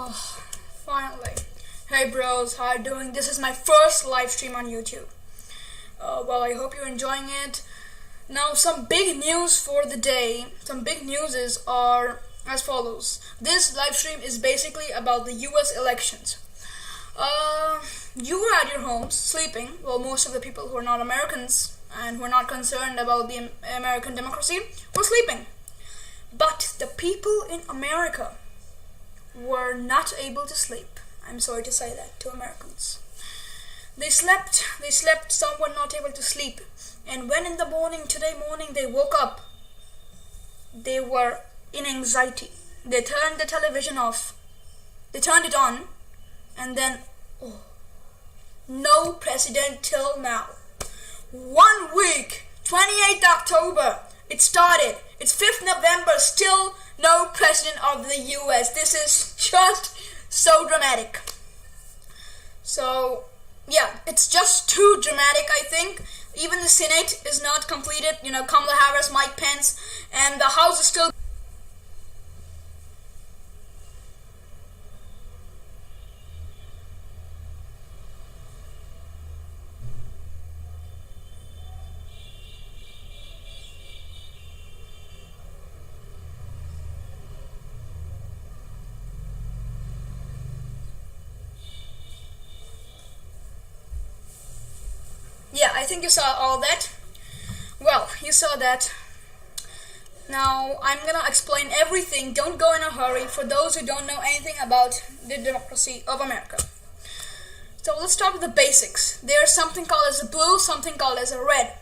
Finally. Hey bros, how you doing? This is my first live stream on YouTube. Well, I hope you're enjoying it. Now, some big news for the day. Some big newses are as follows. This live stream is basically about the US elections. You were at your homes sleeping. Well, most of the people who are not Americans and who are not concerned about the American democracy were sleeping. But the people in America were not able to sleep. I'm sorry to say that to Americans. They slept, some were not able to sleep. And when in the morning, today morning, they woke up, they were in anxiety. They turned the television off. They turned it on, and then, no president till now. 1 week, 28th October, it started. It's 5th November, still no president of the US. This is just so dramatic. So, yeah, it's just too dramatic, I think. Even the Senate is not completed. Kamala Harris, Mike Pence, and the House is still... Yeah, I think you saw all that. Well, you saw that. Now, I'm gonna explain everything. Don't go in a hurry for those who don't know anything about the democracy of America. So let's start with the basics. There's something called as a blue, something called as a red.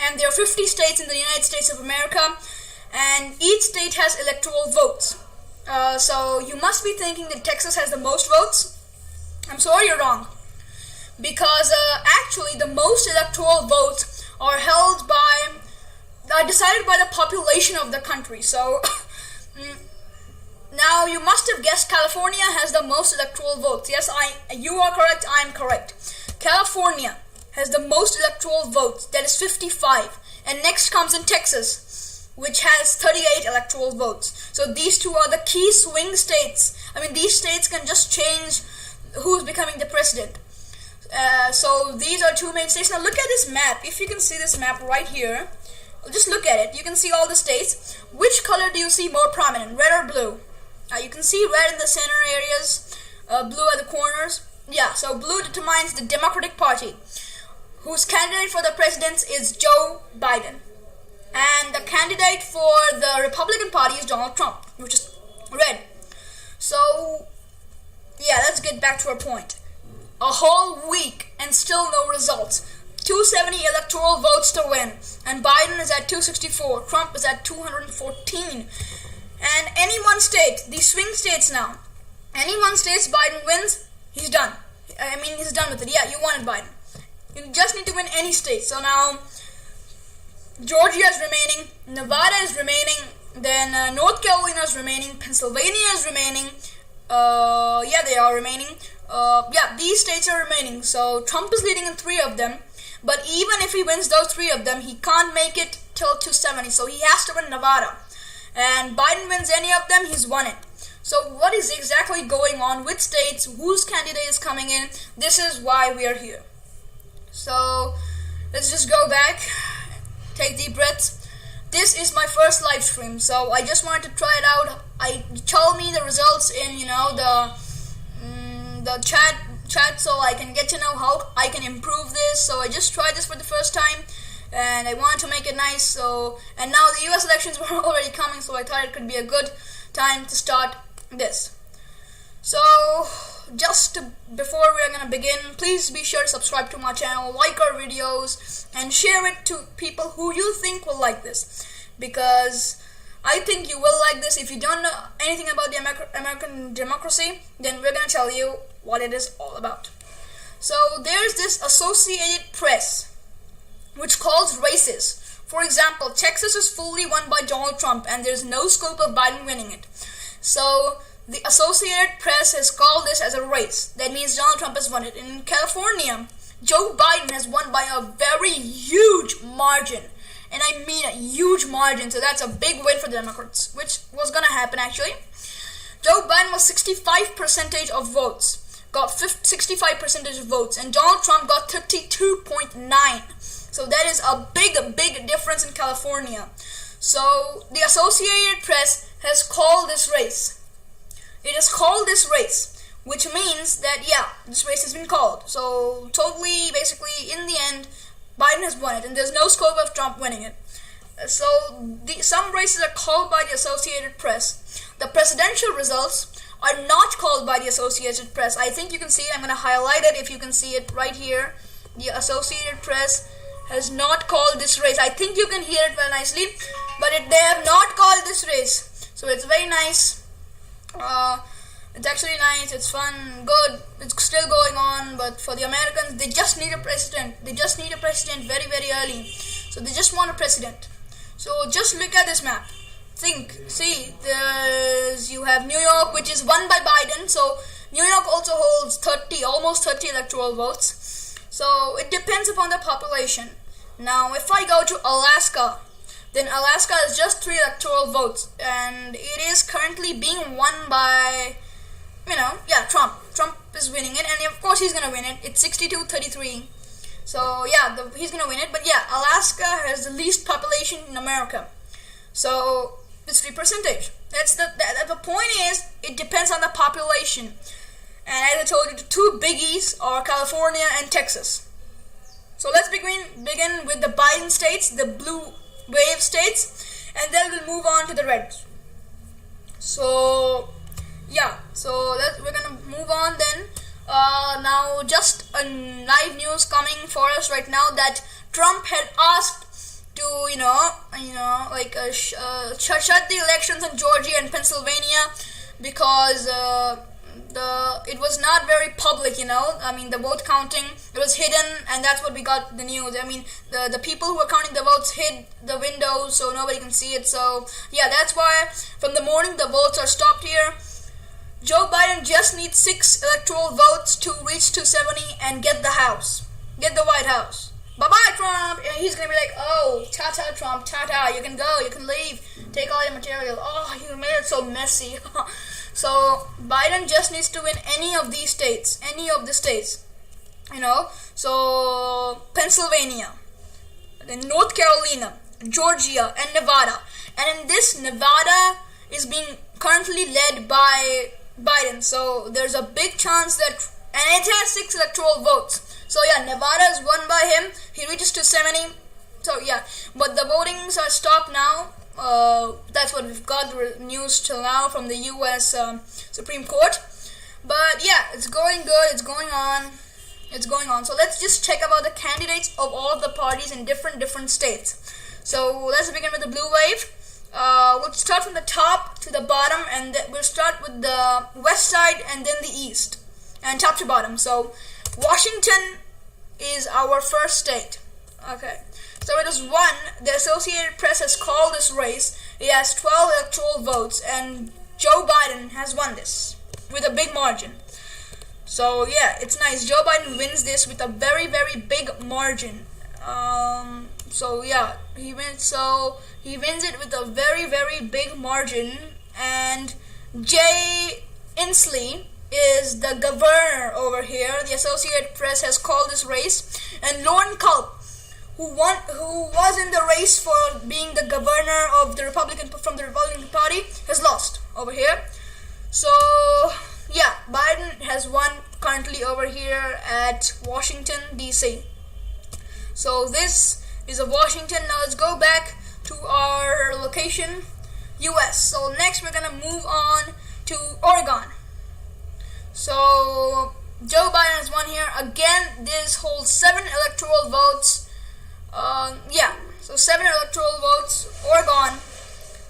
And there are 50 states in the United States of America, and each state has electoral votes. So you must be thinking that Texas has the most votes. I'm sorry, you're wrong. Because actually the most electoral votes are decided by the population of the country. So now you must have guessed California has the most electoral votes. Yes, you are correct, I am correct. California has the most electoral votes, that is 55. And next comes in Texas, which has 38 electoral votes. So these two are the key swing states. I mean, these states can just change who's becoming the president. So these are two main states. Now look at this map. If you can see this map right here, just look at it. You can see all the states. Which color do you see more prominent, red or blue? You can see red in the center areas, blue at the corners. Yeah, so blue determines the Democratic Party, whose candidate for the presidency is Joe Biden. And the candidate for the Republican Party is Donald Trump, which is red. So, yeah, let's get back to our point. A whole week and still no results. 270 electoral votes to win, and Biden is at 264. Trump is at 214. And any one state, these swing states now, any one state Biden wins, he's done. He's done with it. Yeah, you wanted Biden. You just need to win any state. So now, Georgia is remaining, Nevada is remaining, then North Carolina is remaining, Pennsylvania is remaining. Yeah, they are remaining. These states are remaining. So Trump is leading in 3 of them. But even if he wins those 3 of them, he can't make it till 270. So he has to win Nevada. And Biden wins any of them, he's won it. So what is exactly going on with states? Whose candidate is coming in? This is why we are here. So let's just go back. Take deep breaths. This is my first live stream. So I just wanted to try it out. Tell me the results in, the chat so I can get to know how I can improve this. So I just tried this for the first time and I wanted to make it nice. And now the US elections were already coming, so I thought it could be a good time to start this. So before we're gonna begin, please be sure to subscribe to my channel, like our videos, and share it to people who you think will like this, because I think you will like this. If you don't know anything about the American democracy, then we're going to tell you what it is all about. So there's this Associated Press, which calls races. For example, Texas is fully won by Donald Trump, and there's no scope of Biden winning it. So the Associated Press has called this as a race. That means Donald Trump has won it. In California, Joe Biden has won by a very huge margin. And I mean a huge margin, so that's a big win for the Democrats, which was going to happen actually. Joe Biden was 65% of votes, got 65% of votes, and Donald Trump got 32.9. So that is a big difference in California. So the Associated Press has called this race. It has called this race, which means that, yeah, this race has been called. So totally, basically, in the end, Biden has won it, and there's no scope of Trump winning it. So some races are called by the Associated Press. The presidential results are not called by the Associated Press. I think you can see it. I'm going to highlight it if you can see it right here. The Associated Press has not called this race. I think you can hear it very nicely, but they have not called this race. So it's very nice. It's actually nice. It's fun, good. It's still going on, but for the Americans, they just need a president. They just need a president very early. So they just want a president. So just look at this map. See, you have New York, which is won by Biden. So New York also holds almost 30 electoral votes. So it depends upon the population. Now, if I go to Alaska, then Alaska has just 3 electoral votes, and it is currently being won by, Trump. Trump is winning it, and of course he's gonna win it. It's 62-33. So yeah, he's gonna win it. But yeah, Alaska has the least population in America, so it's 3%. That's the point is, it depends on the population. And as I told you, the 2 biggies are California and Texas. So let's begin with the Biden states, the blue wave states, and then we'll move on to the reds. So yeah, we're gonna move on then. Now, just a live news coming for us right now that Trump had asked to, shut the elections in Georgia and Pennsylvania because it was not very public. The vote counting, it was hidden, and that's what we got the news. The people who were counting the votes hid the windows so nobody can see it. So yeah, that's why from the morning the votes are stopped here. Joe Biden just needs 6 electoral votes to reach 270 and get the White House. Bye-bye, Trump. And he's going to be like, oh, ta-ta, Trump, ta-ta, you can go, you can leave, take all your material. Oh, you made it so messy. So Biden just needs to win any of the states. So Pennsylvania, then North Carolina, Georgia, and Nevada. And in this, Nevada is being currently led by Biden, so there's a big chance that, and it has 6 electoral votes. So yeah, Nevada is won by him. He reaches to 70. So yeah, but the votings are stopped now. That's what we've got the news till now from the U.S. Supreme Court. But yeah, it's going good. It's going on. So let's just check about the candidates of all of the parties in different states. So let's begin with the blue wave. We'll start from the top to the bottom, and we'll start with the west side and then the east, and top to bottom. So Washington is our first state. Okay, so it is won. The Associated Press has called this race. It has 12 electoral votes, and Joe Biden has won this with a big margin. So yeah, it's nice. Joe Biden wins this with a very big margin. So yeah, he wins it with a very big margin. And Jay Inslee is the governor over here. The Associated Press has called this race, and Lauren Culp, who was in the race for being the governor of the Republican Party, has lost over here. So yeah, Biden has won currently over here at Washington DC. So this is of Washington. Now let's go back to our location, US. So next we're gonna move on to Oregon. So Joe Biden has won here. Again, this holds 7 electoral votes. So 7 electoral votes. Oregon,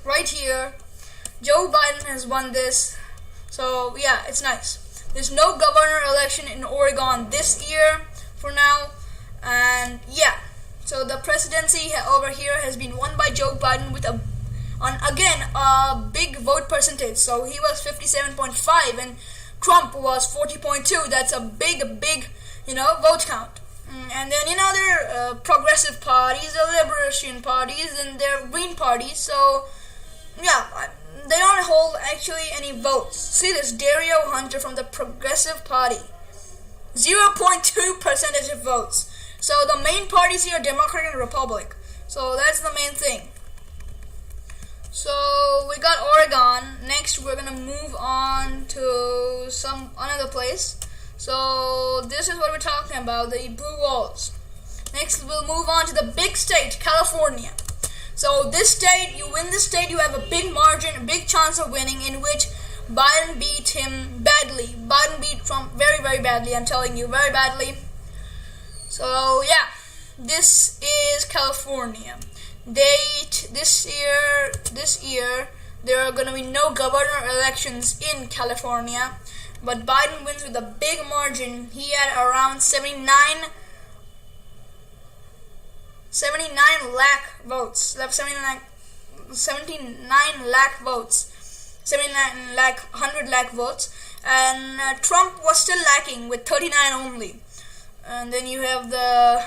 right here. Joe Biden has won this. So yeah, it's nice. There's no governor election in Oregon this year for now. And yeah, so the presidency over here has been won by Joe Biden with a big vote percentage. So he was 57.5 and Trump was 40.2. That's a big vote count. And then there are progressive parties, the libertarian parties, and there are green parties. So yeah, they don't hold actually any votes. See this, Dario Hunter from the Progressive Party, 0.2% of votes. So the main parties here are Democrat and Republic. So that's the main thing. So we got Oregon. Next we're gonna move on to another place. So this is what we're talking about, the blue walls. Next we'll move on to the big state, California. So this state, you win this state, you have a big margin, a big chance of winning, in which Biden beat him badly. Biden beat Trump very, very badly, I'm telling you, very badly. So yeah, this is California. Date this year there are going to be no governor elections in California, but Biden wins with a big margin. He had around 79 lakh votes, 79 lakh votes, 100 lakh votes, and Trump was still lacking with 39 only. And then you have the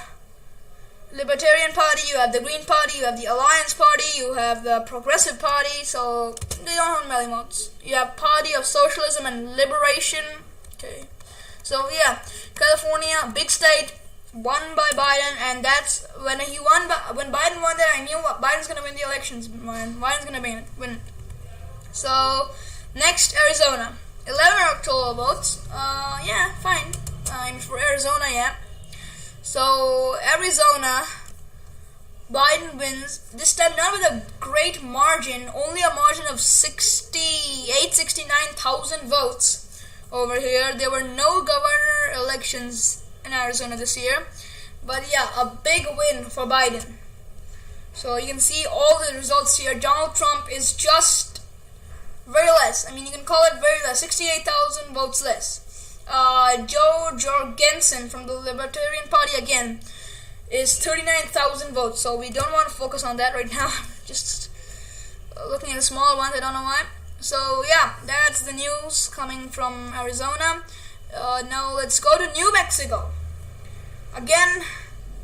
Libertarian Party, you have the Green Party, you have the Alliance Party, you have the Progressive Party, so they don't have many votes. You have Party of Socialism and Liberation. Okay, so yeah, California, big state, won by Biden, and that's when when Biden won that, I knew Biden's gonna win the elections. Biden's gonna win. So next, Arizona, 11 electoral votes. Yeah, fine. For Arizona, yeah. So Arizona, Biden wins this time, not with a great margin, only a margin of 69,000 votes. Over here, there were no governor elections in Arizona this year, but yeah, a big win for Biden. So you can see all the results here. Donald Trump is just very less. I mean, you can call it very less, 68,000 votes less. Joe Jorgensen from the Libertarian Party again is 39,000 votes, so we don't want to focus on that right now. Just looking at the small ones, I don't know why. So yeah, that's the news coming from Arizona. Now let's go to New Mexico. Again,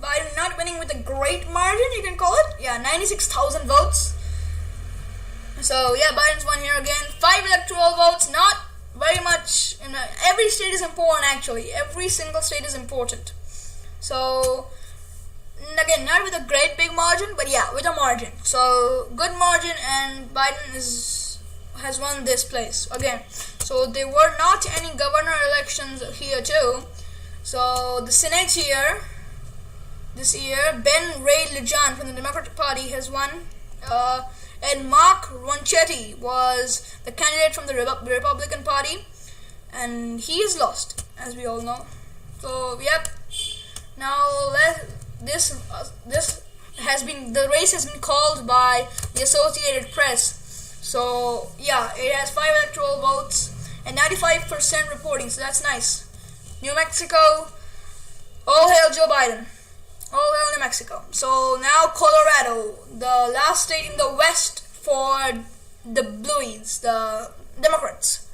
Biden not winning with a great margin, you can call it. Yeah, 96,000 votes. So yeah, Biden's won here again. 5 electoral votes, not very much. Every state is important actually. Every single state is important. So again, not with a great big margin, but yeah, with a margin. So good margin, and Biden has won this place again. So there were not any governor elections here too. So the Senate here this year, Ben Ray Lujan from the Democratic Party has won. And Mark Ronchetti was the candidate from the Republican Party, and he is lost, as we all know. So yep. Now this the race has been called by the Associated Press. So yeah, it has 5 electoral votes and 95% reporting. So that's nice. New Mexico, all hail Joe Biden. All hail New Mexico. So now Colorado, the last state in the West for the Blues, the Democrats.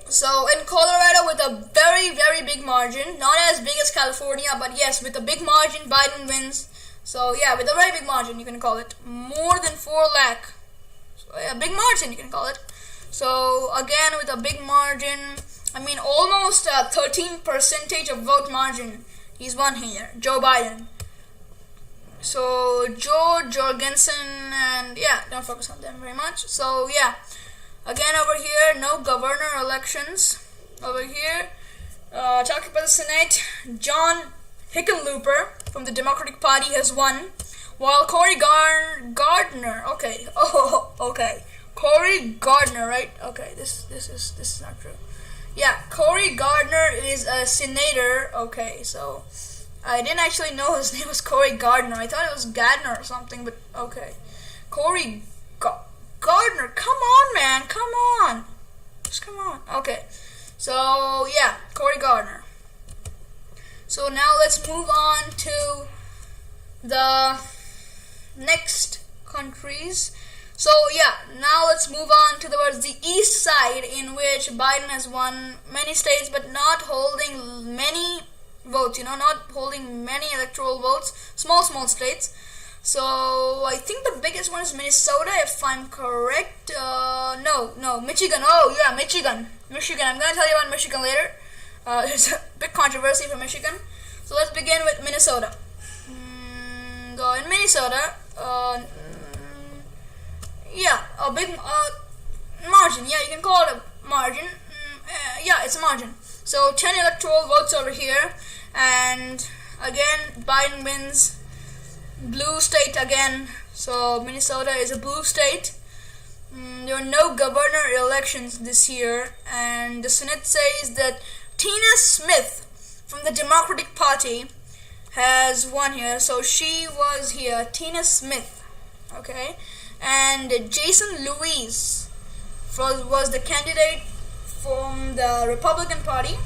So in Colorado, with a very, very big margin, not as big as California, but yes, with a big margin, Biden wins. So yeah, with a very big margin, you can call it. More than 4 lakh. So a big margin, you can call it. So again, with a big margin, I mean almost a 13% of vote margin. He's won here, Joe Biden. So Joe Jorgensen, and yeah, don't focus on them very much. So yeah, again over here, no governor elections. Over here, talking about the Senate, John Hickenlooper from the Democratic Party has won, while Cory Gardner. Okay, okay, Cory Gardner, right? Okay, this is not true. Yeah, Cory Gardner is a senator. Okay, so I didn't actually know his name was Cory Gardner. I thought it was Gardner or something, but okay. Cory Gardner, come on, man, come on. Just come on. Okay, so yeah, Cory Gardner. So now let's move on to the next countries. So yeah, now let's move on towards the east side, in which Biden has won many states, but not holding many votes, not holding many electoral votes, small states. So I think the biggest one is Minnesota, if I'm correct. No, Michigan. Oh yeah, Michigan. I'm gonna tell you about Michigan later. There's a big controversy for Michigan. So let's begin with Minnesota. So in Minnesota, yeah, a big margin. Yeah, you can call it a margin. Yeah, it's a margin. So 10 electoral votes over here, and again Biden wins. Blue state again. So Minnesota is a blue state. There are no governor elections this year, and the Senate says that Tina Smith from the Democratic Party has won here. So she was here, Tina Smith, okay, and Jason Lewis was the candidate from the Republican Party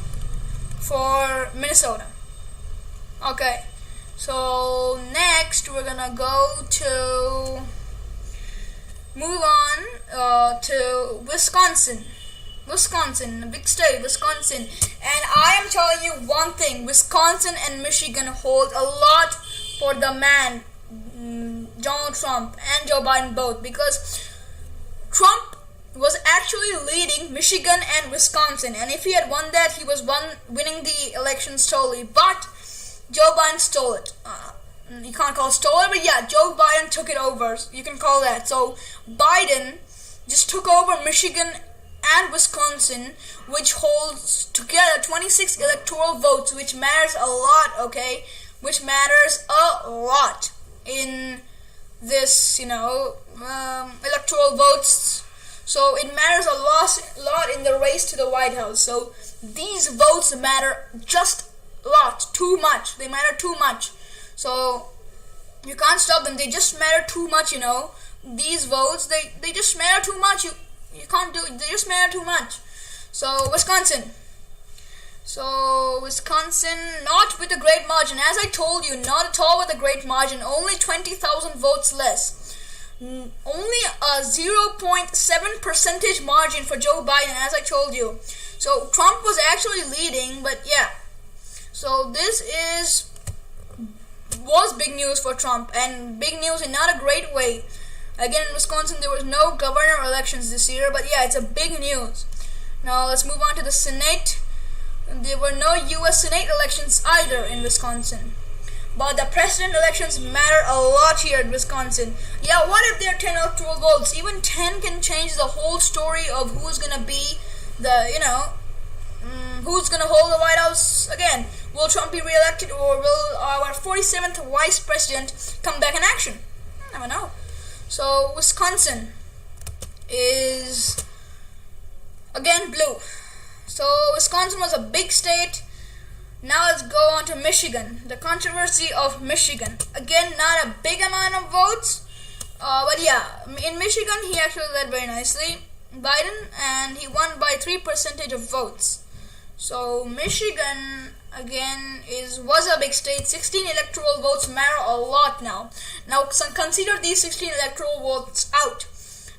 for Minnesota. Okay, so next we're gonna go to move on to Wisconsin, a big state, Wisconsin. And I am telling you one thing: Wisconsin and Michigan hold a lot for the man, Donald Trump and Joe Biden both, because Trump was actually leading Michigan and Wisconsin, and if he had won that, he was winning the elections totally. But Joe Biden stole it. You can't call it stolen, but yeah, Joe Biden took it over. You can call that. So Biden just took over Michigan and Wisconsin, which holds together 26 electoral votes, which matters a lot, okay? Which matters a lot in this, electoral votes. So it matters a lot in the race to the White House. So these votes matter just a lot, too much. They matter too much. So you can't stop them. They just matter too much, These votes, they just matter too much. You can't do it. They just matter too much. So Wisconsin, not with a great margin. As I told you, not at all with a great margin. Only 20,000 votes less. Only a 0.7 percentage margin for Joe Biden, as I told you. So Trump was actually leading, but yeah. So this was big news for Trump, and big news in not a great way. Again, in Wisconsin, there was no governor elections this year, but yeah, it's a big news. Now let's move on to the Senate. There were no U.S. Senate elections either in Wisconsin, but the president elections matter a lot here in Wisconsin. Yeah, what if there are 10 electoral votes? Even 10 can change the whole story of who's gonna be who's gonna hold the White House again. Will Trump be reelected, or will our 47th vice president come back in action? I never know. So Wisconsin is again blue. So Wisconsin was a big state. Now let's go on to Michigan. The controversy of Michigan. Again, not a big amount of votes, but yeah, in Michigan he actually led very nicely, Biden, and he won by 3% of votes. So Michigan again was a big state. 16 electoral votes matter a lot now. Now consider these 16 electoral votes out.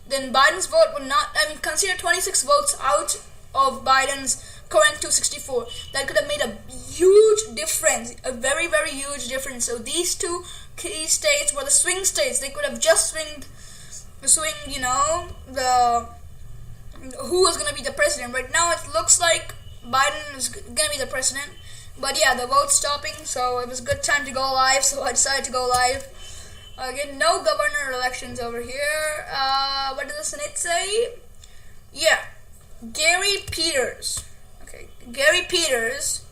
Then Biden's vote would not. Consider 26 votes out of Biden's current 264. That could have made a huge difference, a very, very huge difference. So these two key states were the swing states. They could have just swing, who was going to be the president. Right now it looks like Biden is going to be the president. But yeah, the vote's stopping, so it was a good time to go live, so I decided to go live. Again, no governor elections over here. What does the Senate say? Yeah, Gary Peters. Okay, Gary Peters.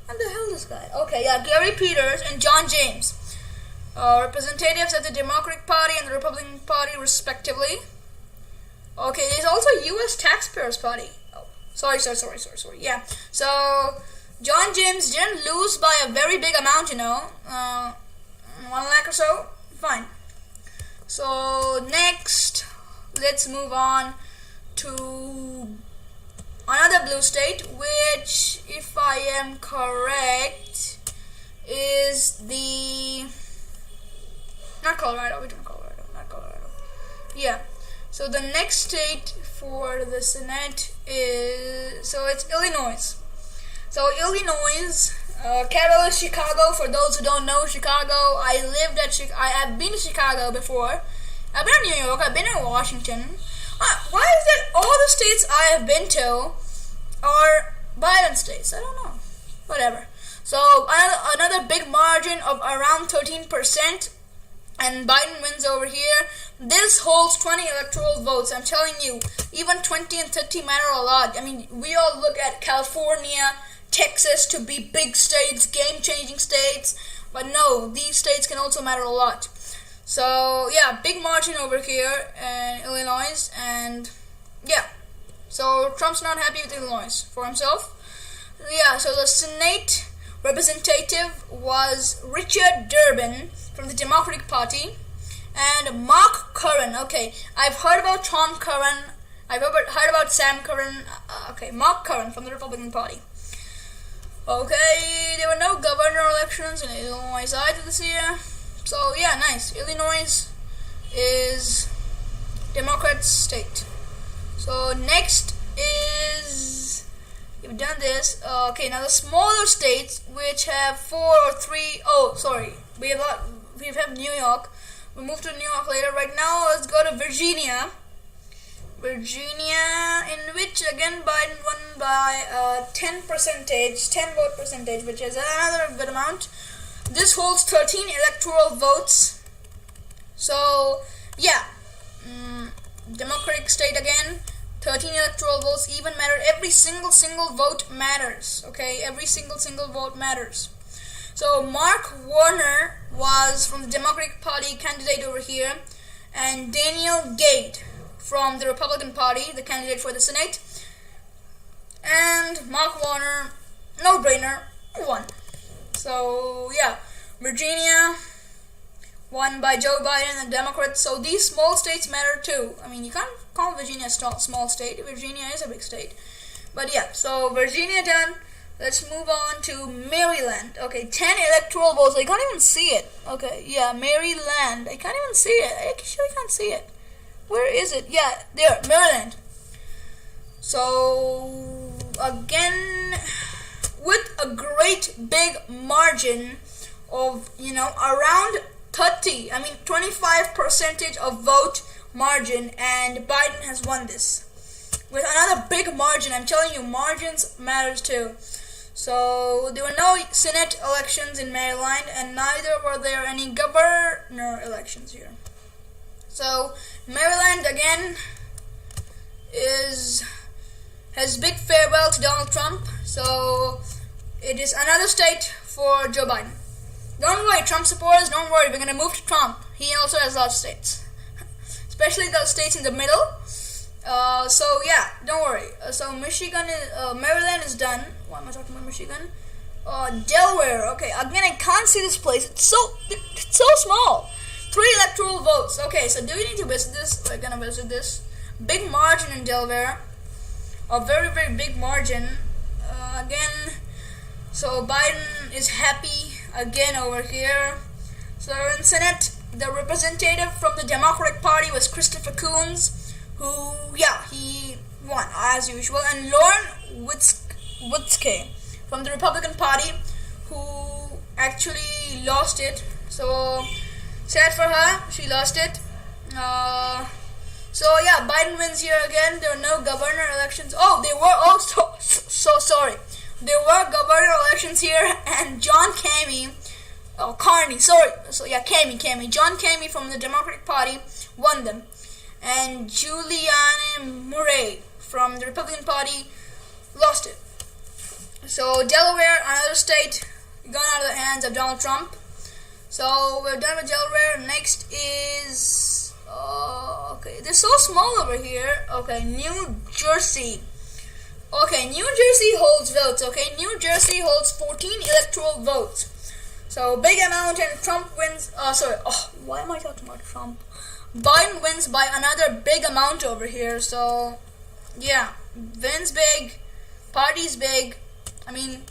What the hell is this guy? Okay, yeah, Gary Peters and John James. Representatives of the Democratic Party and the Republican Party, respectively. Okay, there's also U.S. Taxpayers Party. Oh, sorry. Yeah, so John James didn't lose by a very big amount, 1 lakh or so. Fine. So next, let's move on to another blue state, which, if I am correct, is not Colorado. Yeah. So the next state for the Senate it's Illinois. So Illinois, Capital is Chicago. For those who don't know Chicago, I have been to Chicago before. I've been in New York. I've been in Washington. Why is it all the states I have been to are Biden states? I don't know. Whatever. So another big margin of around 13%, and Biden wins over here. This holds 20 electoral votes. I'm telling you, even 20 and 30 matter a lot. I mean, we all look at California, Texas to be big states, game-changing states, but no, these states can also matter a lot. So yeah, big margin over here in Illinois, and yeah, so Trump's not happy with Illinois for himself. Yeah, so the Senate representative was Richard Durbin from the Democratic Party, and Mark Curran. Okay, I've heard about Tom Curran. I've heard about Sam Curran. Okay, Mark Curran from the Republican Party. Okay, there were no governor elections in Illinois either this year. So yeah, nice. Illinois is Democrat state. So next is, we've done this. Okay, now the smaller states which have 4 or 3. Oh, sorry, we have New York. We'll move to New York later. Right now, let's go to Virginia. Virginia, in which again Biden won by 10 vote percentage, which is another good amount. This holds 13 electoral votes. So yeah, Democratic state again, 13 electoral votes even matter. Every single vote matters. Okay, every single vote matters. So Mark Warner was from the Democratic Party candidate over here, and Daniel Gade from the Republican Party, the candidate for the Senate. And Mark Warner, no brainer, won. So yeah, Virginia won by Joe Biden and Democrats. So these small states matter too. I mean, you can't call Virginia a small state. Virginia is a big state. But yeah, so Virginia done. Let's move on to Maryland. Okay, 10 electoral votes. I can't even see it. Okay, yeah, Maryland. I can't even see it. I actually can't see it. Where is it? Yeah, there, Maryland. So again, with a great big margin of, around 25% of vote margin, and Biden has won this with another big margin. I'm telling you, margins matters too. So there were no Senate elections in Maryland, and neither were there any governor elections here. So Maryland again has big farewell to Donald Trump. So it is another state for Joe Biden. Don't worry, Trump supporters, don't worry, we're going to move to Trump. He also has lots of states, especially those states in the middle. So yeah, don't worry. So Maryland is done. Why am I talking about Michigan? Delaware. Okay, again, I can't see this place. It's so small. 3 electoral votes. Okay, so do we need to visit this? We're gonna visit this. Big margin in Delaware. A very, very big margin. Again, so Biden is happy again over here. So in Senate, the representative from the Democratic Party was Christopher Coons, who, yeah, he won as usual. And Lauren Witzke from the Republican Party, who actually lost it. So sad for her, she lost it. So yeah, Biden wins here again. There were no governor elections. Oh, there were also, so sorry. There were governor elections here, and John Carney, John Carney from the Democratic Party won them. And Julianne Murray from the Republican Party lost it. So Delaware, another state, gone out of the hands of Donald Trump. So we're done with Delaware. Next is, okay, they're so small over here. Okay, New Jersey. Okay, New Jersey holds votes. Okay, New Jersey holds 14 electoral votes. So big amount, and Trump wins. Why am I talking about Trump? Biden wins by another big amount over here. So yeah, wins big, party's big. I mean,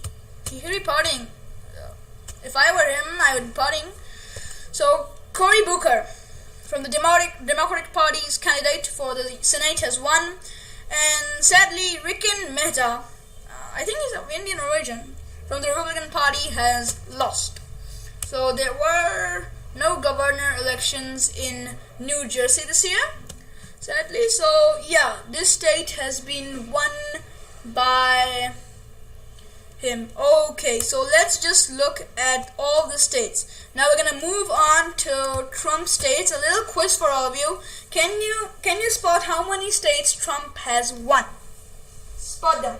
he should be partying. If I were him, I would be partying. So Cory Booker from the Democratic Party's candidate for the Senate has won. And sadly, Rikin Mehta, I think he's of Indian origin. from the Republican Party has lost. So there were no governor elections in New Jersey this year, sadly. So yeah, this state has been won by him. Okay, so let's just look at all the states. Now we're gonna move on to Trump states. A little quiz for all of you. Can you spot how many states Trump has won? Spot them.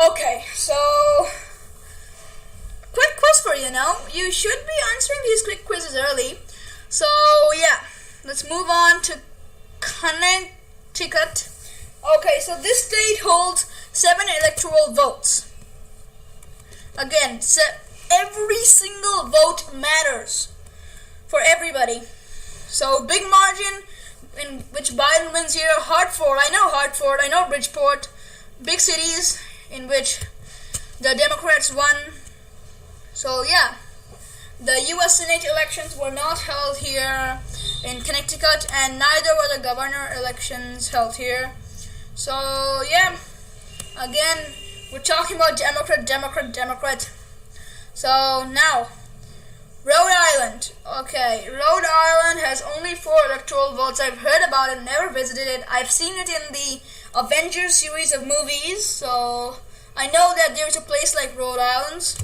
Okay, so quick quiz for you now. You should be answering these quick quizzes early. So yeah, let's move on to Connecticut. Okay, so this state holds 7 electoral votes. Again, every single vote matters for everybody. So big margin in which Biden wins here. Hartford, I know Bridgeport, big cities in which the Democrats won. So yeah, the US Senate elections were not held here in Connecticut, and neither were the governor elections held here. So yeah, again, we're talking about Democrat. So now, Rhode Island. Okay, Rhode Island has only 4 electoral votes. I've heard about it, never visited it. I've seen it in the Avengers series of movies, so I know that there's a place like Rhode Island.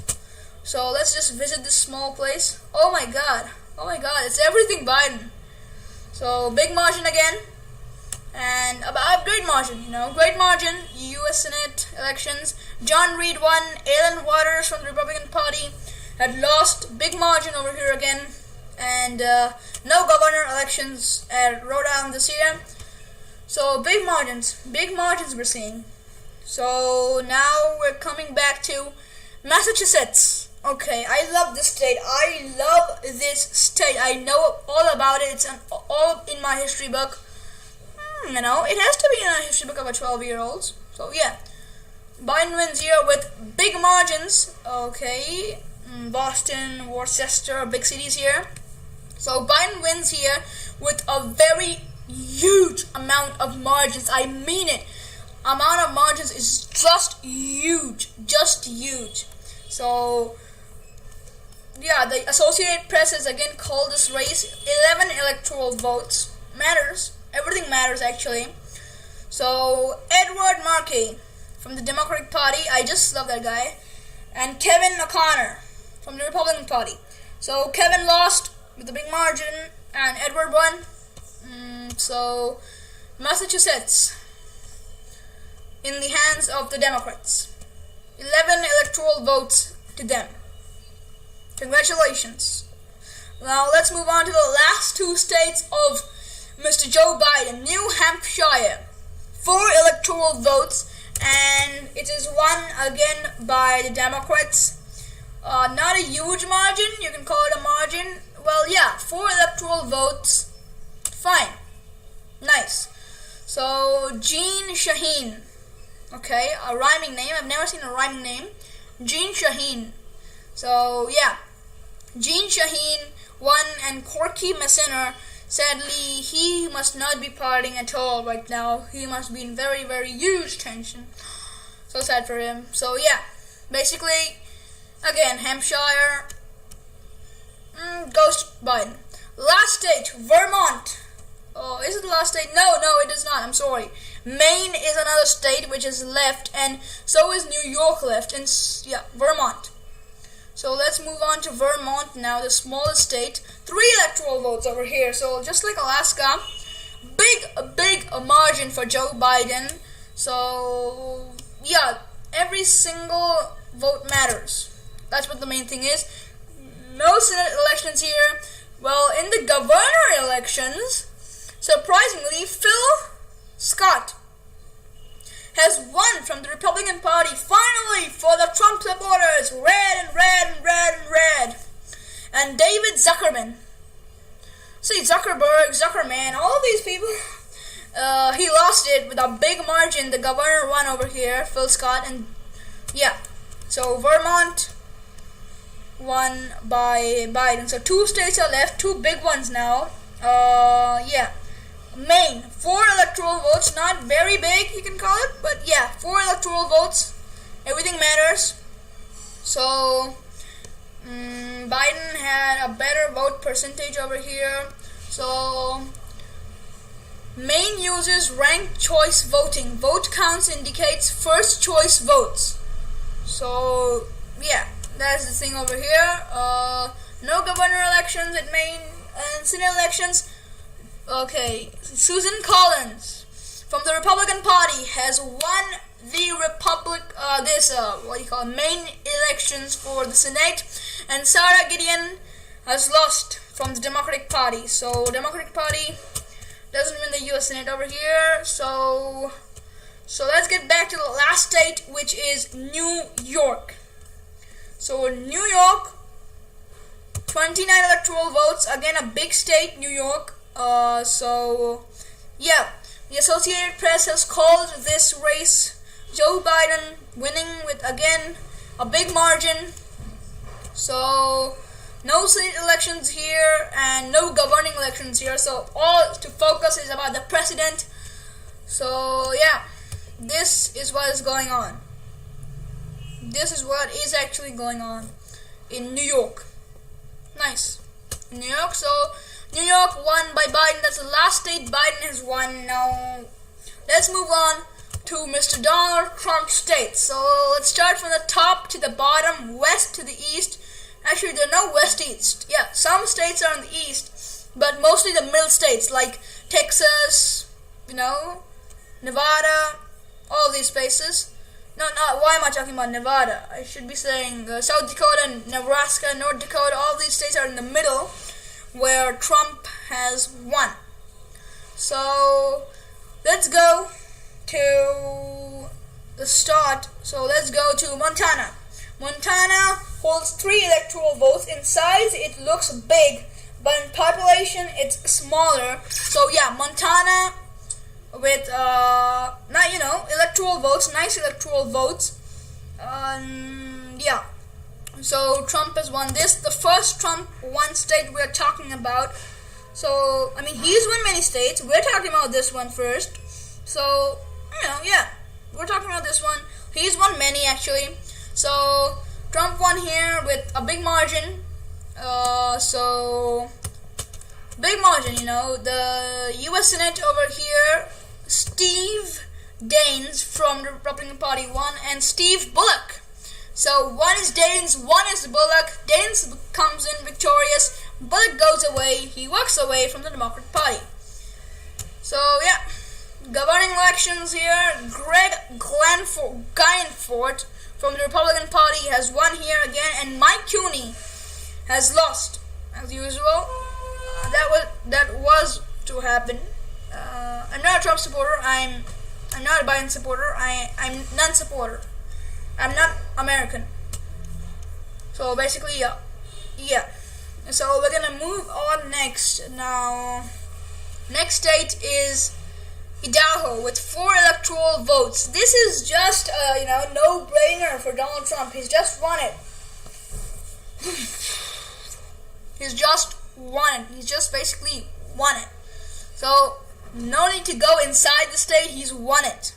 So let's just visit this small place. Oh my god, it's everything Biden. So big margin again, and about great margin, great margin. US Senate elections, John Reed won. Alan Waters from the Republican Party had lost, big margin over here again. And no governor elections at Rhode Island this year. So big margins we're seeing. So now we're coming back to Massachusetts. Okay, I love this state. I know all about it. It's all in my history book. It has to be in a history book of a 12-year-old. So yeah, Biden wins here with big margins. Okay, Boston, Worcester, big cities here. So Biden wins here with a very huge amount of margins. I mean it. Amount of margins is just huge. So yeah, the Associated Press has again called this race 11 electoral votes. Matters. Everything matters actually. So Edward Markey from the Democratic Party, I just love that guy, and Kevin O'Connor from the Republican Party. So Kevin lost with a big margin and Edward won. So Massachusetts in the hands of the Democrats. 11 electoral votes to them. Congratulations. Now let's move on to the last 2 states of Mr. Joe Biden. New Hampshire, 4 electoral votes, and it is won again by the Democrats. Not a huge margin, you can call it a margin. Well, yeah, 4 electoral votes, fine, nice. So Jean Shaheen, okay, a rhyming name. I've never seen a rhyming name. Jean Shaheen. So yeah, Jean Shaheen won, and Corky Messner, sadly, he must not be partying at all right now. He must be in very, very huge tension. So sad for him. So yeah, basically, again, Hampshire goes to Biden. Last state, Vermont. Oh, is it the last state? No, it is not. I'm sorry. Maine is another state which is left, and so is New York left, and yeah, Vermont. So let's move on to Vermont now, the smallest state. 3 electoral votes over here. So just like Alaska, big margin for Joe Biden. So yeah, every single vote matters. That's what the main thing is. No Senate elections here. Well, in the governor elections, surprisingly, Phil Scott has won from the Republican Party, finally, for the Trump supporters. Red and red and red and red. And David Zuckerman. See, Zuckerman, all of these people, he lost it with a big margin. The governor won over here, Phil Scott, and yeah. So Vermont won by Biden. So 2 states are left, 2 big ones now. Yeah. Maine, 4 electoral votes, not very big, you can call it, but yeah, 4 electoral votes. Everything matters. So Biden had a better vote percentage over here. So Maine uses ranked choice voting. Vote counts indicates first choice votes. So yeah, that's the thing over here. No governor elections in Maine and Senate elections. Okay, Susan Collins from the Republican Party has won the Maine elections for the Senate, and Sarah Gideon has lost from the Democratic Party. So Democratic Party doesn't win the U.S. Senate over here. So let's get back to the last state, which is New York. So New York, 29 electoral votes. Again, a big state, New York. So yeah, the Associated Press has called this race Joe Biden winning with, again, a big margin. So no Senate elections here and no governing elections here. So all to focus is about the president. So yeah, this is what is going on. This is what is actually going on in New York. Nice. In New York, so New York won by Biden. That's the last state Biden has won. Now, let's move on to Mr. Donald Trump's states. So let's start from the top to the bottom, west to the east. Actually, there are no west-east. Yeah, some states are in the east, but mostly the middle states like Texas, Nevada, all these places. No, why am I talking about Nevada? I should be saying South Dakota, Nebraska, North Dakota. All these states are in the middle, where Trump has won. So let's go to the start. So let's go to Montana. Montana holds 3 electoral votes. In size, it looks big, but in population, it's smaller. So yeah, Montana with electoral votes, nice electoral votes. Yeah. So Trump has won this. The first Trump won state we're talking about. So, I mean, he's won many states. We're talking about this one first. So, yeah, we're talking about this one. He's won many, actually. So, Trump won here with a big margin. Big margin, The U.S. Senate over here, Steve Daines from the Republican Party won, and Steve Bullock. So one is Daines, one is Bullock. Daines comes in victorious. Bullock goes away. He walks away from the Democratic Party. So yeah, governing elections here. Greg Gianforte from the Republican Party has won here again, and Mike Cooney has lost as usual. That was to happen. I'm not a Trump supporter. I'm not a Biden supporter. I'm none supporter. I'm not American. So basically, yeah. So we're gonna move on next. Now, next state is Idaho with 4 electoral votes. This is just a no-brainer for Donald Trump. He's just won it. He's just won it. He's just basically won it. So no need to go inside the state. He's won it.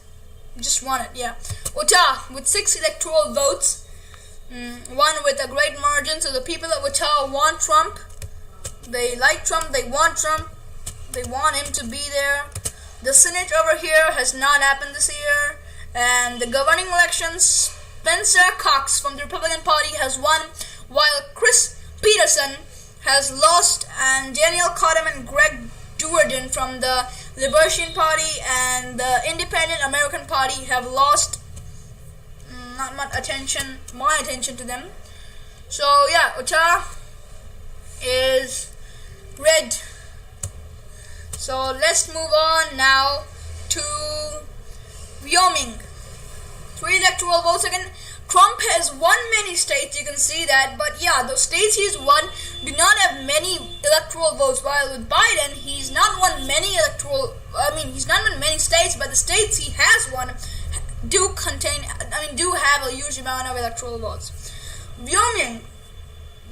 Just won it, yeah. Utah with 6 electoral votes, won with a great margin. So the people of Utah want Trump. They like Trump. They want Trump. They want him to be there. The Senate over here has not happened this year, and the governing elections, Spencer Cox from the Republican Party has won, while Chris Peterson has lost, and Daniel Cottom and Greg Durden from the Libertarian Party and the Independent American Party have lost not much attention, my attention to them. So yeah, Utah is red. So let's move on now to Wyoming. 3 electoral votes again. Trump has won many states, you can see that, but yeah, those states he's won do not have many electoral votes, while with Biden, he's not won many states, but the states he has won do have a huge amount of electoral votes. Wyoming,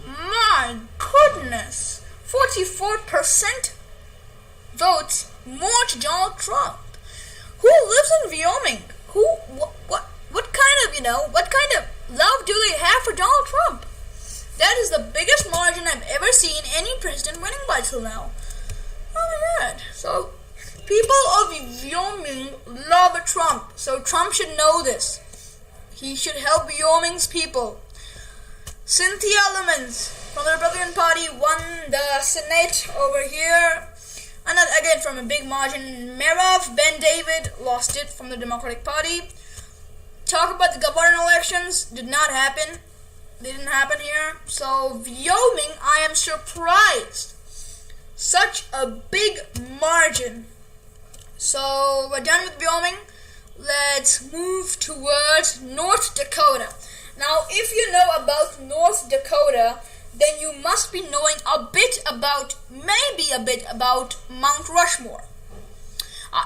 my goodness, 44% votes more to Donald Trump. Who lives in Wyoming? What kind of love do they have for Donald Trump? That is the biggest margin I've ever seen any president winning by till now. Oh my god. So, people of Wyoming love Trump. So Trump should know this. He should help Wyoming's people. Cynthia Lemons from the Republican Party won the Senate over here. And again from a big margin. Mayor Ben David lost it from the Democratic Party. Talk about the governor elections, did not happen. They didn't happen here. So Wyoming, I am surprised. Such a big margin. So we're done with Wyoming. Let's move towards North Dakota. Now, if you know about North Dakota, then you must be knowing maybe a bit about Mount Rushmore.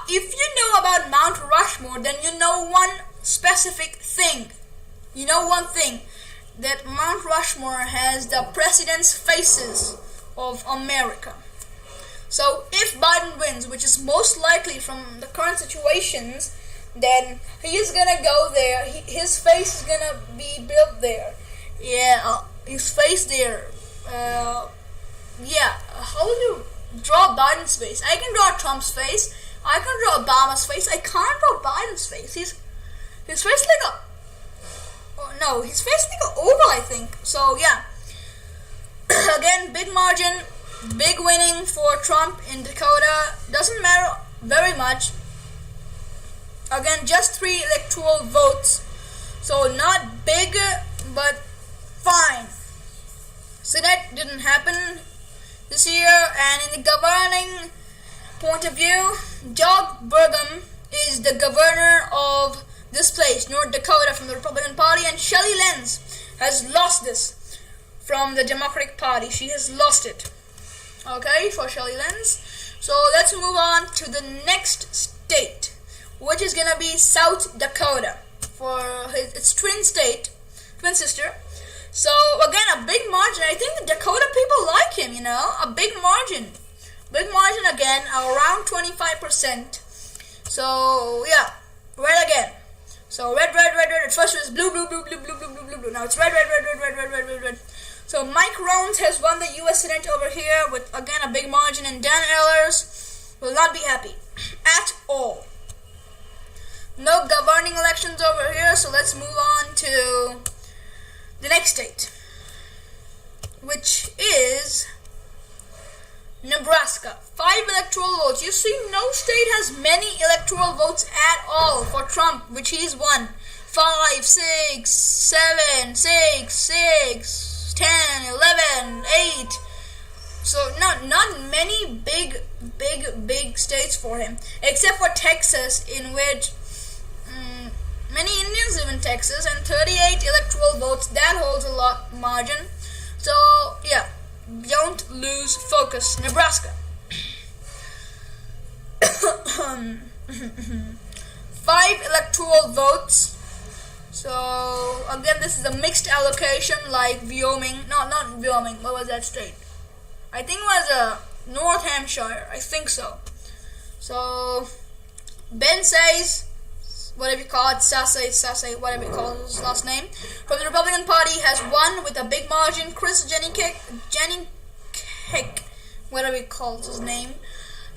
If you know about Mount Rushmore, then you know one specific thing. You know one thing, that Mount Rushmore has the president's faces of America. So if Biden wins, which is most likely from the current situations, then he's gonna go there. His face is gonna be built there. Yeah, his face there. How do you draw Biden's face? I can draw Trump's face. I can draw Obama's face. I can't draw Biden's face. His face like his face like an oval, I think. So yeah. Again, big margin, big winning for Trump in Dakota. Doesn't matter very much. Again, just 3 electoral votes. So not big, but fine. Senate didn't happen this year, and in the governing point of view, Doug Burgum is the governor of this place, North Dakota, from the Republican Party, and Shelley Lenz has lost this from the Democratic Party. She has lost it. Okay, for Shelley Lenz. So let's move on to the next state, which is gonna be South Dakota, for its twin sister. So again, a big margin. I think the Dakota people like him, a big margin. Big margin again, around 25%. So yeah, red again. So red. First it was blue. Now it's red. So Mike Rounds has won the U.S. Senate over here with again a big margin, and Dan Ehlers will not be happy at all. No governing elections over here, so let's move on to the next state, which is Nebraska. 5 electoral votes. You see, no state has many electoral votes at all for Trump, which he's won. 5, 6, 7, 6, 10, 11, 8. So not many big states for him, except for Texas, in which many Indians live in Texas, and 38 electoral votes. That holds a lot margin. So yeah, don't lose focus. Nebraska. 5 electoral votes. So again, this is a mixed allocation, like Wyoming. No, not Wyoming. What was that state? I think it was North Hampshire. I think so. So Ben says, whatever you call it, Sasse, whatever you call his last name, from the Republican Party, has won with a big margin. Chris Jenikick, whatever he calls his name,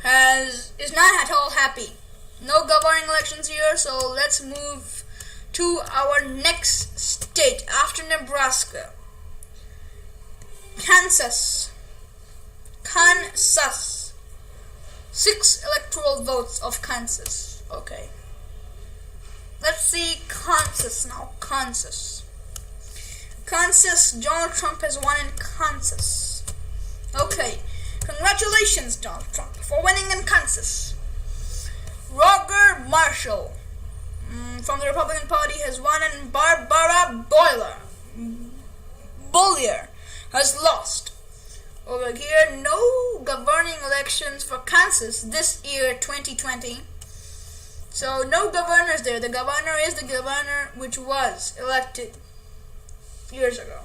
is not at all happy. No governing elections here, so let's move to our next state after Nebraska. Kansas. 6 electoral votes of Kansas. Okay. Let's see Kansas now. Kansas, Donald Trump has won in Kansas. Okay. Congratulations, Donald Trump, for winning in Kansas. Roger Marshall from the Republican Party has won, and Barbara Bollier has lost. Over here, no governing elections for Kansas this year, 2020. So no governors there. The governor is the governor which was elected years ago.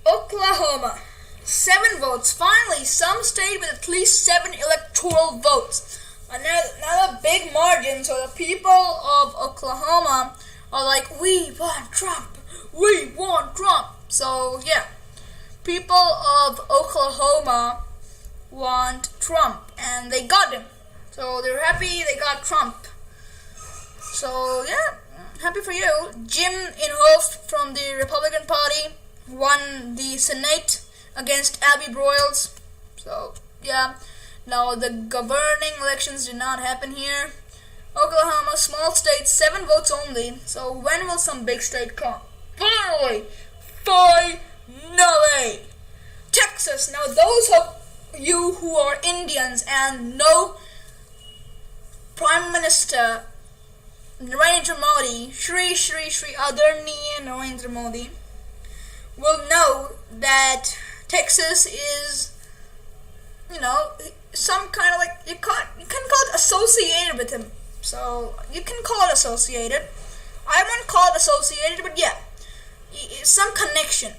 Oklahoma, 7 votes. Finally, some state with at least 7 electoral votes. Another big margin, so the people of Oklahoma are like, we want Trump, we want Trump. So yeah, people of Oklahoma want Trump, and they got him. So they're happy they got Trump. So yeah, happy for you. Jim Inhofe from the Republican Party won the Senate against Abby Broyles. So yeah, now the governing elections did not happen here. Oklahoma, small state, 7 votes only. So when will some big state come? Finally! Texas. Now those of you who are Indians and know Prime Minister Narendra Modi, Shri Adarniya Narendra Modi, will know that Texas is, some kind of you can call it associated with him. So you can call it associated. I won't call it associated, but yeah, some connection.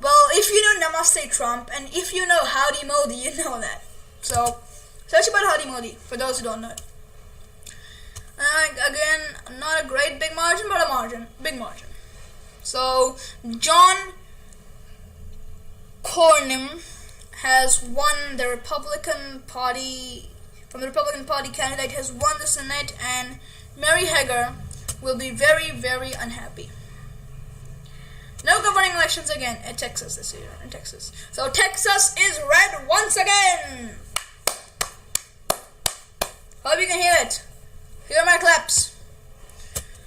Well, if you know Namaste Trump, and if you know Howdy Modi, you know that. So search about Howdy Modi for those who don't know it. Again, not a great big margin, but big margin. So John Cornyn has won the Republican Party. From the Republican Party, candidate has won the Senate, and Mary Hager will be very, very unhappy. No governing elections again at Texas this year in Texas. So Texas is red once again. Hope you can hear it. Hear my claps.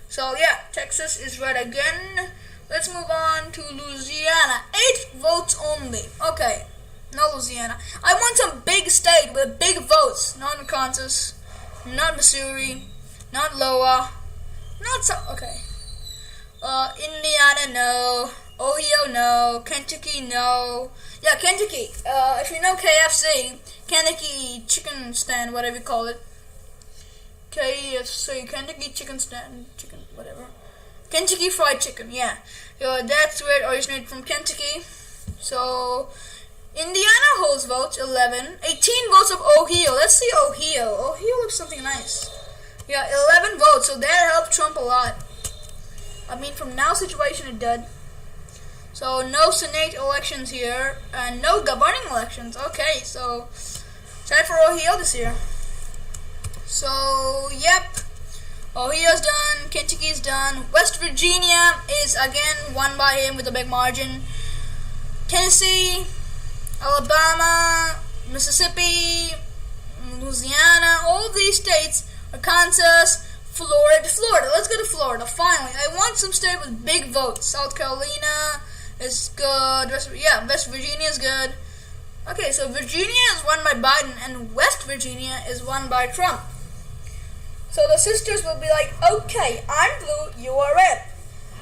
So yeah, Texas is red again. Let's move on to Louisiana. 8 votes only. Okay, no Louisiana. I want some big state with big votes. Not Kansas, not Missouri, not Iowa, not so. Okay. Indiana, no. Ohio, no. Kentucky, no. Yeah, Kentucky. If you know KFC, Kentucky Chicken Stand, whatever you call it. KFC, Kentucky Chicken Stand, whatever. Kentucky Fried Chicken, yeah. That's where it originated from, Kentucky. So, Indiana holds votes, 11. 18 votes of Ohio. Let's see Ohio. Ohio looks something nice. Yeah, 11 votes, so that helped Trump a lot. I mean, from now situation it did. So no Senate elections here, and no governing elections. Okay, so time for Ohio this year. So yep, Ohio's done, Kentucky's done. West Virginia is again won by him with a big margin. Tennessee, Alabama, Mississippi, Louisiana, all of these states, Kansas, Florida. Let's go to Florida. Finally, I want some state with big votes. South Carolina is good. West Virginia is good. Okay, so Virginia is won by Biden, and West Virginia is won by Trump. So the sisters will be like, okay, I'm blue, you are red.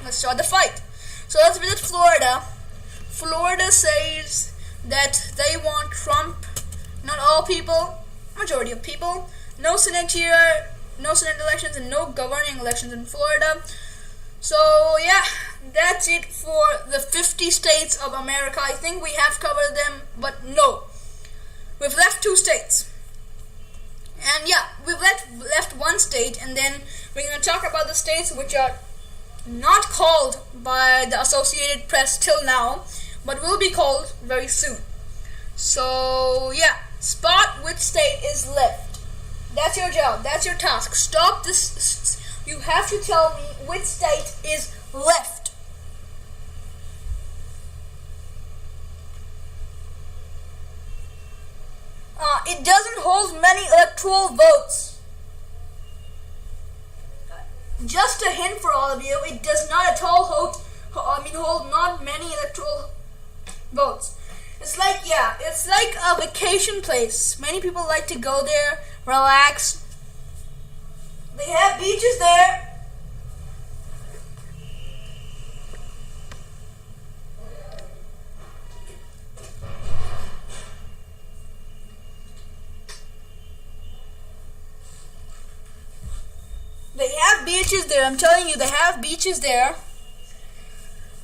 Let's start the fight. So let's visit Florida. Florida says that they want Trump. Not all people, majority of people. No Senate here. No Senate elections and no governing elections in Florida. So yeah, that's it for the 50 states of America. I think we have covered them, but no. We've left 2 states. And yeah, we've left 1 state, and then we're going to talk about the states which are not called by the Associated Press till now, but will be called very soon. So yeah, spot which state is left. That's your job. That's your task. Stop this. You have to tell me which state is left. It doesn't hold many electoral votes. Just a hint for all of you, it does not at all hold not many electoral votes. It's like, yeah, it's like a vacation place. Many people like to go there, relax. They have beaches there. They have beaches there. I'm telling you, they have beaches there.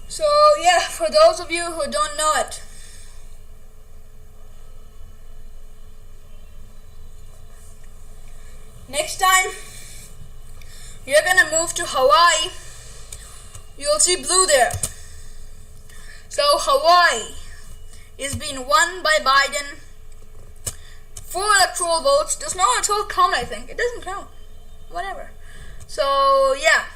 So yeah, for those of you who don't know it. Next time you're gonna move to Hawaii, you'll see blue there. So Hawaii is being won by Biden. 4 electoral votes. Does not at all count, I think. It doesn't count. Whatever. So yeah.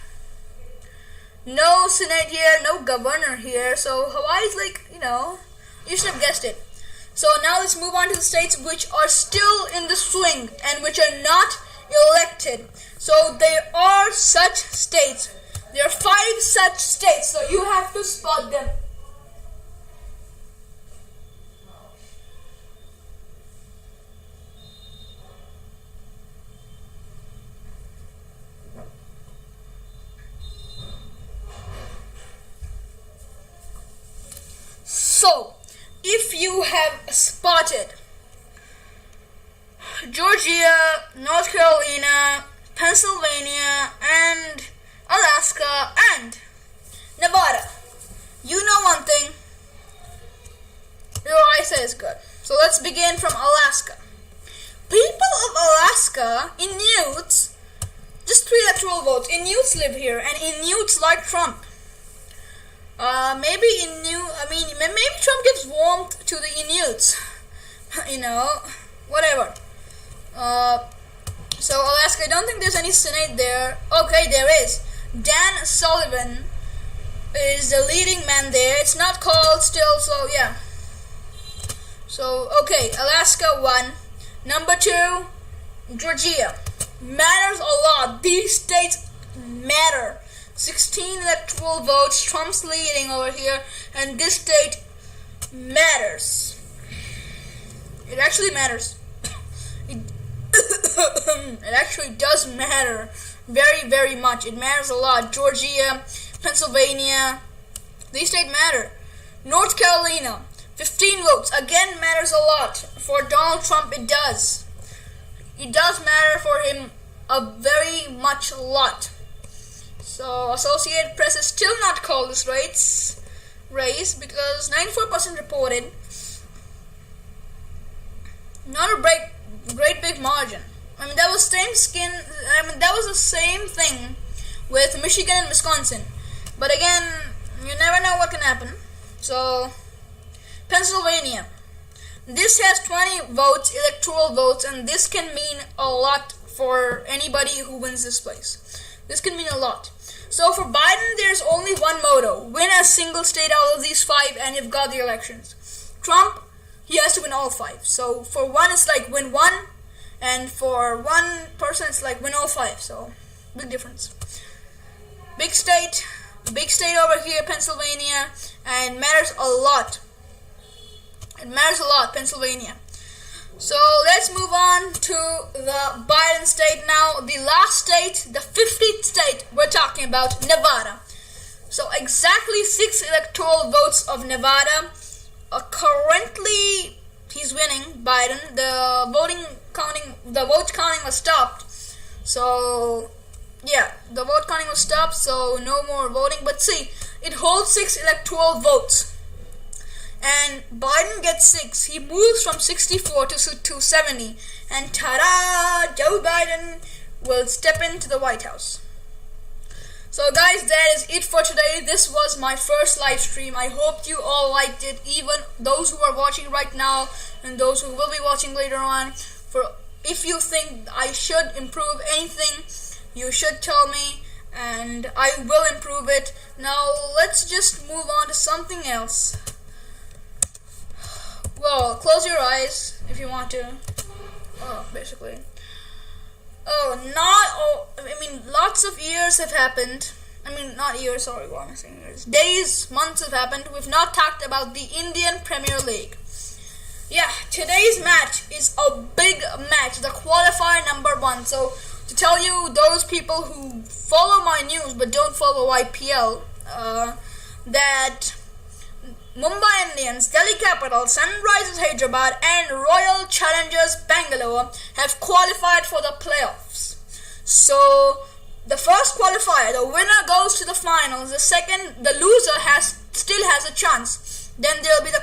No Senate here, no governor here. So Hawaii's like, you should have guessed it. So now let's move on to the states which are still in the swing and which are not elected. So there are such states. There are 5 such states. So you have to spot them. So, if you have spotted Georgia, North Carolina, Pennsylvania, and Alaska, and Nevada, you know one thing, your eyesight is good. So let's begin from Alaska. People of Alaska, Inuits, just 3 electoral votes. Inuits live here, and Inuits like Trump. Maybe Trump gives warmth to the Inuits. Whatever. So Alaska, I don't think there's any Senate there. Okay, there is. Dan Sullivan is the leading man there. It's not called still, so yeah. So, okay, Alaska 1. Number 2, Georgia. Matters a lot. These states matter. 16 electoral votes. Trump's leading over here, and this state matters. It actually matters. It actually does matter very, very much. It matters a lot. Georgia, Pennsylvania, these states matter. North Carolina, 15 votes. Again, matters a lot. For Donald Trump, it does. It does matter for him a very much lot. So, Associated Press is still not called this race because 94% reported. Not a great big margin. That was the same thing with Michigan and Wisconsin. But again, you never know what can happen. So, Pennsylvania. This has 20 votes, electoral votes, and this can mean a lot for anybody who wins this place. This can mean a lot. So for Biden, there's only one motto: win a single state out of these 5 and you've got the elections. Trump, he has to win all 5. So for one, it's like win 1, and for one person, it's like win all 5. So big difference. Big state over here, Pennsylvania, and matters a lot. It matters a lot, Pennsylvania. So let's move on to the Biden state now. The last state, the 50th state we're talking about, Nevada. So exactly 6 electoral votes of Nevada. Currently, he's winning, Biden. The vote counting was stopped. So yeah, the vote counting was stopped. So no more voting. But see, it holds 6 electoral votes. And Biden gets 6. He moves from 64 to 70. And ta-da! Joe Biden will step into the White House. So guys, that is it for today. This was my first live stream. I hope you all liked it. Even those who are watching right now and those who will be watching later on. If you think I should improve anything, you should tell me and I will improve it. Now let's just move on to something else. Well, close your eyes if you want to. basically. I mean, lots of years have happened. I mean, not years, sorry, what am I saying? Years. Days, months have happened. We've not talked about the Indian Premier League. Yeah, today's match is a big match, the qualifier number 1. So, to tell you, those people who follow my news but don't follow IPL, that Mumbai Indians, Delhi Capitals, Sunrisers Hyderabad and Royal Challengers Bangalore have qualified for the playoffs. So, the first qualifier, the winner goes to the finals. The second, the loser still has a chance. Then there will be the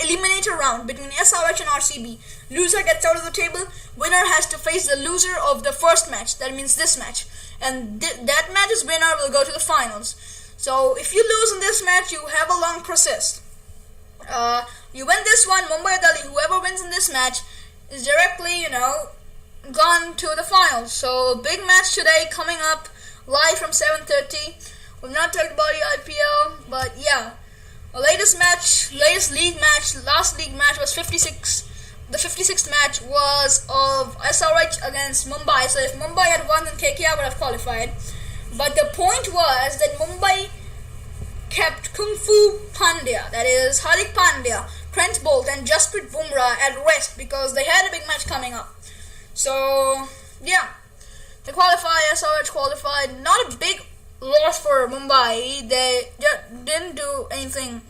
eliminator round between SRH and RCB. Loser gets out of the table. Winner has to face the loser of the first match. That means this match. And that match's winner will go to the finals. So if you lose in this match, you have a long process. You win this one, Mumbai or Delhi, whoever wins in this match is directly, gone to the finals. So big match today coming up live from 7:30. We've not talked about the IPL, but yeah. The latest league match, last league match was 56. The 56th match was of SRH against Mumbai. So if Mumbai had won, then KKR would have qualified. But the point was that Mumbai kept Kung Fu Pandya, that is Hardik Pandya, Trent Bolt and Jasprit Bumrah at rest because they had a big match coming up. So, yeah, they qualified, SRH qualified. Not a big loss for Mumbai. They just didn't do anything,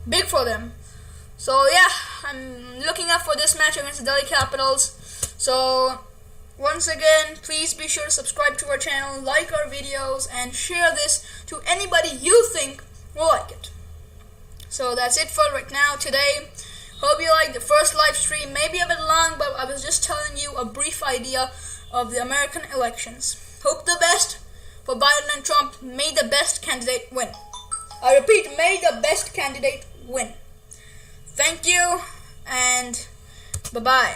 big for them. So, yeah, I'm looking up for this match against the Delhi Capitals. So, once again, please be sure to subscribe to our channel, like our videos, and share this to anybody you think will like it. So, that's it for right now today. Hope you liked the first live stream, maybe a bit long, but I was just telling you a brief idea of the American elections. Hope the best for Biden and Trump. May the best candidate win. I repeat, may the best candidate win. Thank you, and bye-bye.